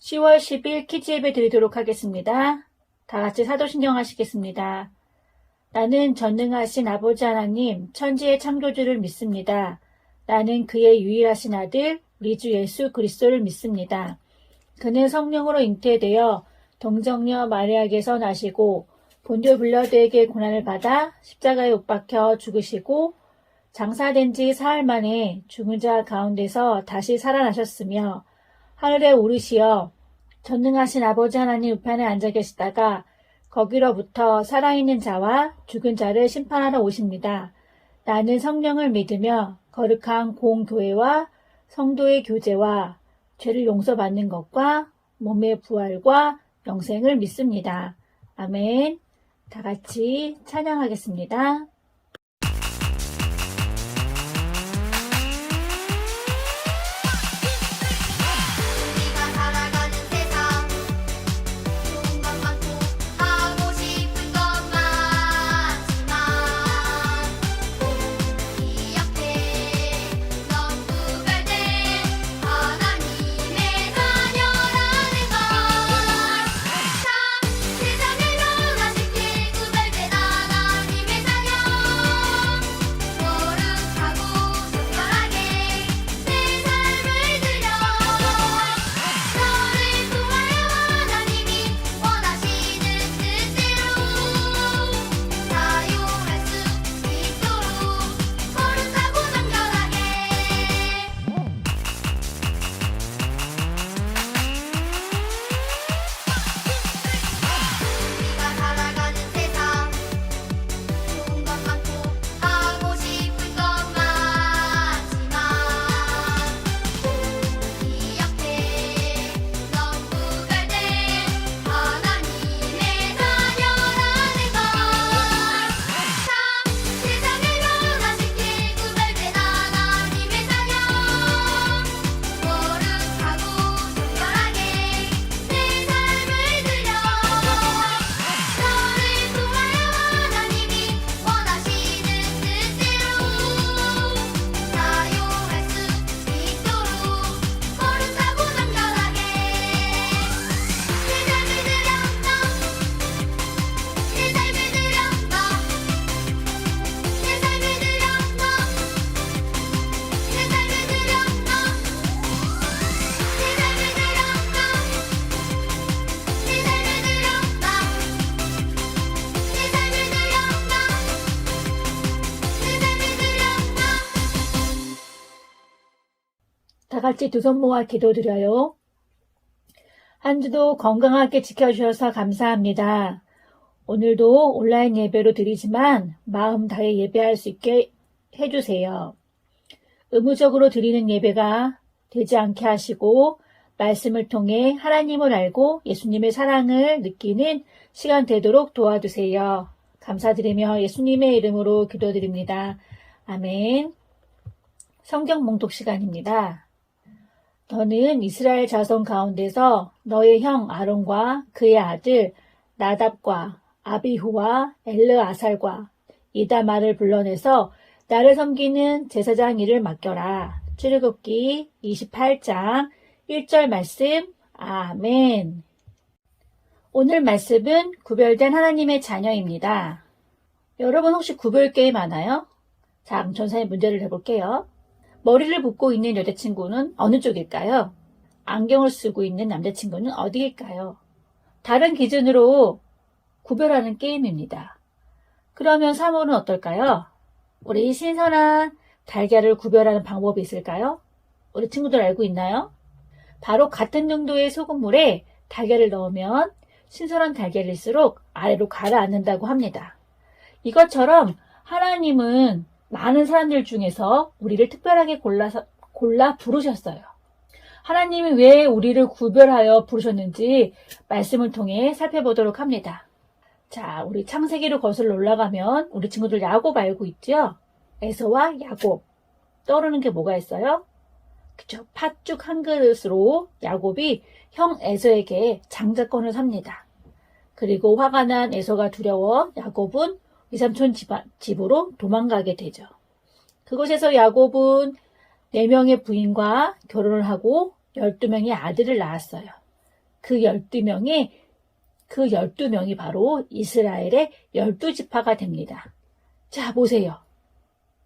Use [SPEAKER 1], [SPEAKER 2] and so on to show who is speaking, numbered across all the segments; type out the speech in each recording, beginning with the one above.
[SPEAKER 1] 10월 10일 키즈 예배 드리도록 하겠습니다. 다 같이 사도신경 하시겠습니다. 나는 전능하신 아버지 하나님, 천지의 창조주를 믿습니다. 나는 그의 유일하신 아들, 우리 주 예수 그리스도를 믿습니다. 그는 성령으로 잉태되어 동정녀 마리아에게서 나시고 본디오 빌라도에게 고난을 받아 십자가에 못 박혀 죽으시고 장사된 지 사흘 만에 죽은 자 가운데서 다시 살아나셨으며 하늘에 오르시어 전능하신 아버지 하나님 우편에 앉아 계시다가 거기로부터 살아있는 자와 죽은 자를 심판하러 오십니다. 나는 성령을 믿으며 거룩한 공교회와 성도의 교제와 죄를 용서받는 것과 몸의 부활과 영생을 믿습니다. 아멘. 다 같이 찬양하겠습니다. 다 같이 두 손 모아 기도드려요. 한 주도 건강하게 지켜주셔서 감사합니다. 오늘도 온라인 예배로 드리지만 마음 다해 예배할 수 있게 해주세요. 의무적으로 드리는 예배가 되지 않게 하시고 말씀을 통해 하나님을 알고 예수님의 사랑을 느끼는 시간 되도록 도와주세요. 감사드리며 예수님의 이름으로 기도드립니다. 아멘. 성경 봉독 시간입니다. 너는 이스라엘 자손 가운데서 너의 형 아론과 그의 아들 나답과 아비후와 엘르아살과 이다말을 불러내서 나를 섬기는 제사장 일을 맡겨라. 출애굽기 28장 1절 말씀. 아멘. 오늘 말씀은 구별된 하나님의 자녀입니다. 여러분 혹시 구별 게임 아나요? 자, 전사의 문제를 해볼게요. 머리를 붓고 있는 여자친구는 어느 쪽일까요? 안경을 쓰고 있는 남자친구는 어디일까요? 다른 기준으로 구별하는 게임입니다. 그러면 3호는 어떨까요? 우리 신선한 달걀을 구별하는 방법이 있을까요? 우리 친구들 알고 있나요? 바로 같은 농도의 소금물에 달걀을 넣으면 신선한 달걀일수록 아래로 가라앉는다고 합니다. 이것처럼 하나님은 많은 사람들 중에서 우리를 특별하게 골라 부르셨어요. 하나님이 왜 우리를 구별하여 부르셨는지 말씀을 통해 살펴보도록 합니다. 자, 우리 창세기로 거슬러 올라가면 우리 친구들 야곱 알고 있죠? 에서와 야곱. 떠오르는 게 뭐가 있어요? 그쵸? 팥죽 한 그릇으로 야곱이 형 에서에게 장자권을 삽니다. 그리고 화가 난 에서가 두려워 야곱은 이삼촌 집으로 도망가게 되죠. 그곳에서 야곱은 4명의 부인과 결혼을 하고 12명의 아들을 낳았어요. 그 12명이 바로 이스라엘의 12지파가 됩니다. 자, 보세요.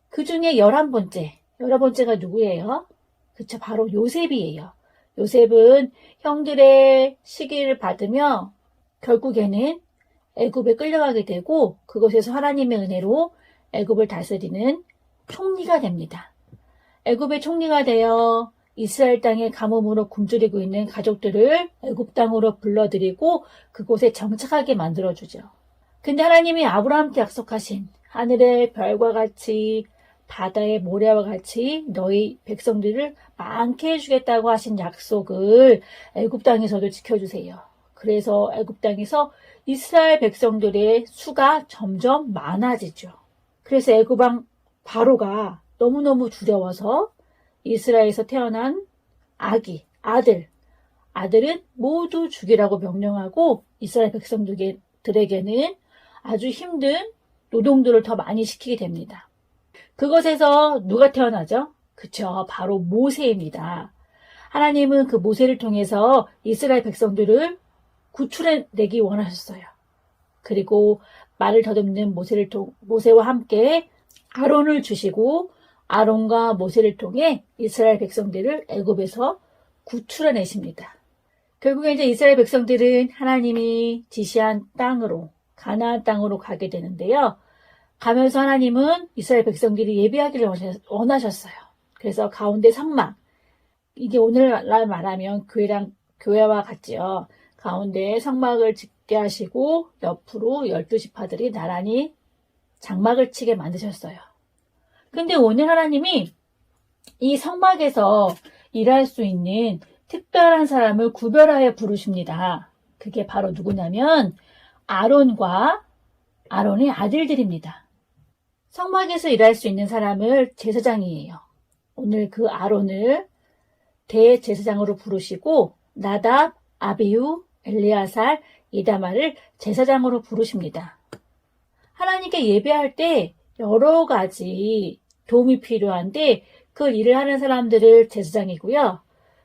[SPEAKER 1] 그 중에 11번째가 누구예요? 그쵸, 바로 요셉이에요. 요셉은 형들의 시기를 받으며 결국에는 애굽에 끌려가게 되고 그곳에서 하나님의 은혜로 애굽을 다스리는 총리가 됩니다. 애굽의 총리가 되어 이스라엘 땅의 가뭄으로 굶주리고 있는 가족들을 애굽 땅으로 불러들이고 그곳에 정착하게 만들어주죠. 근데 하나님이 아브라함께 약속하신 하늘의 별과 같이 바다의 모래와 같이 너희 백성들을 많게 해주겠다고 하신 약속을 애굽 땅에서도 지켜주세요. 그래서 애굽 땅에서 이스라엘 백성들의 수가 점점 많아지죠. 그래서 애굽 왕 바로가 너무너무 두려워서 이스라엘에서 태어난 아들은 모두 죽이라고 명령하고 이스라엘 백성들에게는 아주 힘든 노동들을 더 많이 시키게 됩니다. 그것에서 누가 태어나죠? 그쵸, 바로 모세입니다. 하나님은 그 모세를 통해서 이스라엘 백성들을 구출해내기 원하셨어요. 그리고 말을 더듬는 모세와 함께 아론을 주시고 아론과 모세를 통해 이스라엘 백성들을 애굽에서 구출해내십니다. 결국에 이제 이스라엘 백성들은 하나님이 지시한 땅으로 가나안 땅으로 가게 되는데요. 가면서 하나님은 이스라엘 백성들이 예배하기를 원하셨어요. 그래서 가운데 성막, 이게 오늘날 말하면 교회와 같지요. 가운데 성막을 짓게 하시고 옆으로 12지파들이 나란히 장막을 치게 만드셨어요. 근데 오늘 하나님이 이 성막에서 일할 수 있는 특별한 사람을 구별하여 부르십니다. 그게 바로 누구냐면 아론과 아론의 아들들입니다. 성막에서 일할 수 있는 사람을 제사장이에요. 오늘 그 아론을 대제사장으로 부르시고 나답, 아비후, 엘리아살, 이다말을 제사장으로 부르십니다. 하나님께 예배할 때 여러 가지 도움이 필요한데 그 일을 하는 사람들을 제사장이고요.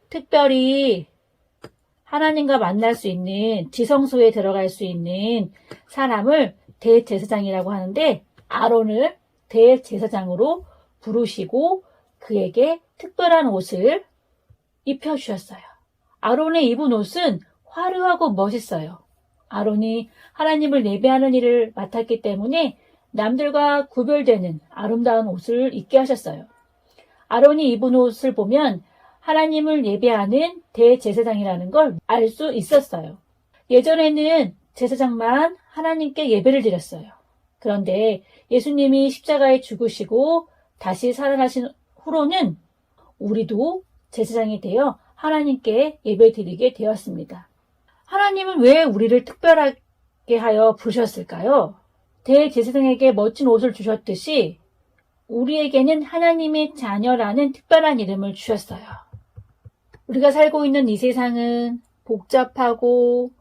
[SPEAKER 1] 특별히 하나님과 만날 수 있는 지성소에 들어갈 수 있는 사람을 대제사장이라고 하는데 아론을 대제사장으로 부르시고 그에게 특별한 옷을 입혀주셨어요. 아론의 입은 옷은 화려하고 멋있어요. 아론이 하나님을 예배하는 일을 맡았기 때문에 남들과 구별되는 아름다운 옷을 입게 하셨어요. 아론이 입은 옷을 보면 하나님을 예배하는 대제사장이라는 걸 알 수 있었어요. 예전에는 제사장만 하나님께 예배를 드렸어요. 그런데 예수님이 십자가에 죽으시고 다시 살아나신 후로는 우리도 제사장이 되어 하나님께 예배드리게 되었습니다. 하나님은 왜 우리를 특별하게 하여 부르셨을까요? 대제사장에게 멋진 옷을 주셨듯이 우리에게는 하나님의 자녀라는 특별한 이름을 주셨어요. 우리가 살고 있는 이 세상은 복잡하고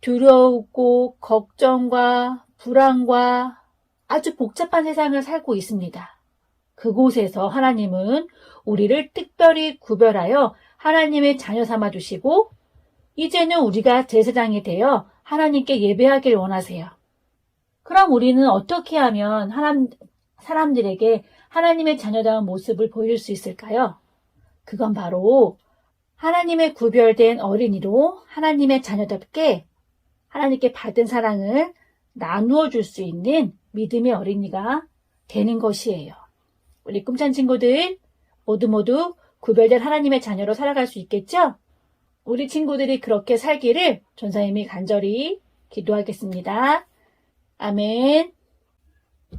[SPEAKER 1] 두려우고 걱정과 불안과 아주 복잡한 세상을 살고 있습니다. 그곳에서 하나님은 우리를 특별히 구별하여 하나님의 자녀 삼아 주시고 이제는 우리가 제사장이 되어 하나님께 예배하길 원하세요. 그럼 우리는 어떻게 하면 사람들에게 하나님의 자녀다운 모습을 보일 수 있을까요? 그건 바로 하나님의 구별된 어린이로 하나님의 자녀답게 하나님께 받은 사랑을 나누어 줄 수 있는 믿음의 어린이가 되는 것이에요. 우리 꿈찬 친구들 모두 구별된 하나님의 자녀로 살아갈 수 있겠죠? 우리 친구들이 그렇게 살기를 전사님이 간절히 기도하겠습니다. 아멘.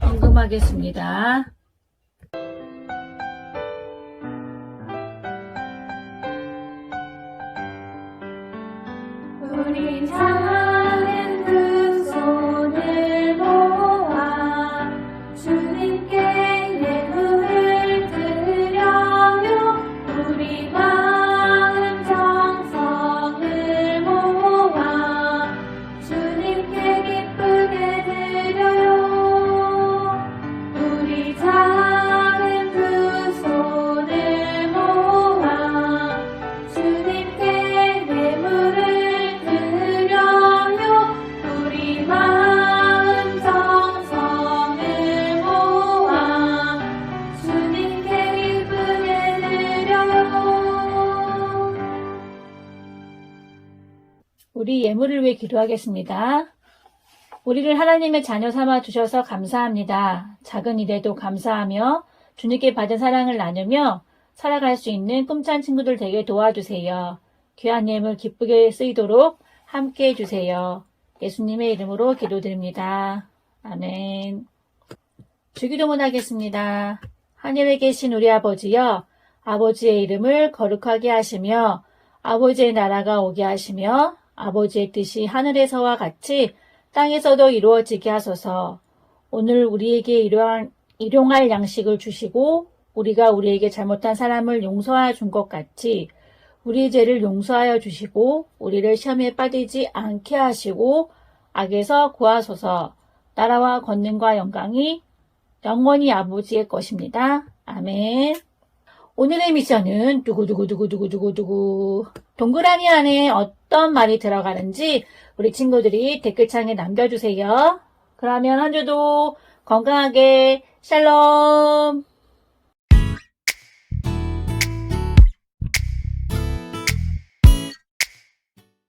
[SPEAKER 1] 헌금하겠습니다.
[SPEAKER 2] 우리 작은 두 손을 모아 주님께 예물을 드려요. 우리 마음 정성을 모아 주님께 기쁘게 드려요. 우리 작은 두 손을 모아 주님께 예물을
[SPEAKER 1] 우리 예물을 위해 기도하겠습니다. 우리를 하나님의 자녀 삼아 주셔서 감사합니다. 작은 일에도 감사하며 주님께 받은 사랑을 나누며 살아갈 수 있는 꿈찬 친구들 되게 도와주세요. 귀한 예물 기쁘게 쓰이도록 함께 해주세요. 예수님의 이름으로 기도드립니다. 아멘. 주기도문 하겠습니다. 하늘에 계신 우리 아버지여, 아버지의 이름을 거룩하게 하시며 아버지의 나라가 오게 하시며 아버지의 뜻이 하늘에서와 같이 땅에서도 이루어지게 하소서. 오늘 우리에게 일용할 양식을 주시고 우리가 우리에게 잘못한 사람을 용서하여 준 것 같이 우리의 죄를 용서하여 주시고 우리를 시험에 빠지지 않게 하시고 악에서 구하소서. 나라와 권능과 영광이 영원히 아버지의 것입니다. 아멘. 오늘의 미션은 두구두구두구두구두구두구. 동그라미 안에 어떤 말이 들어가는지 우리 친구들이 댓글창에 남겨주세요. 그러면 한 주도 건강하게 샬롬.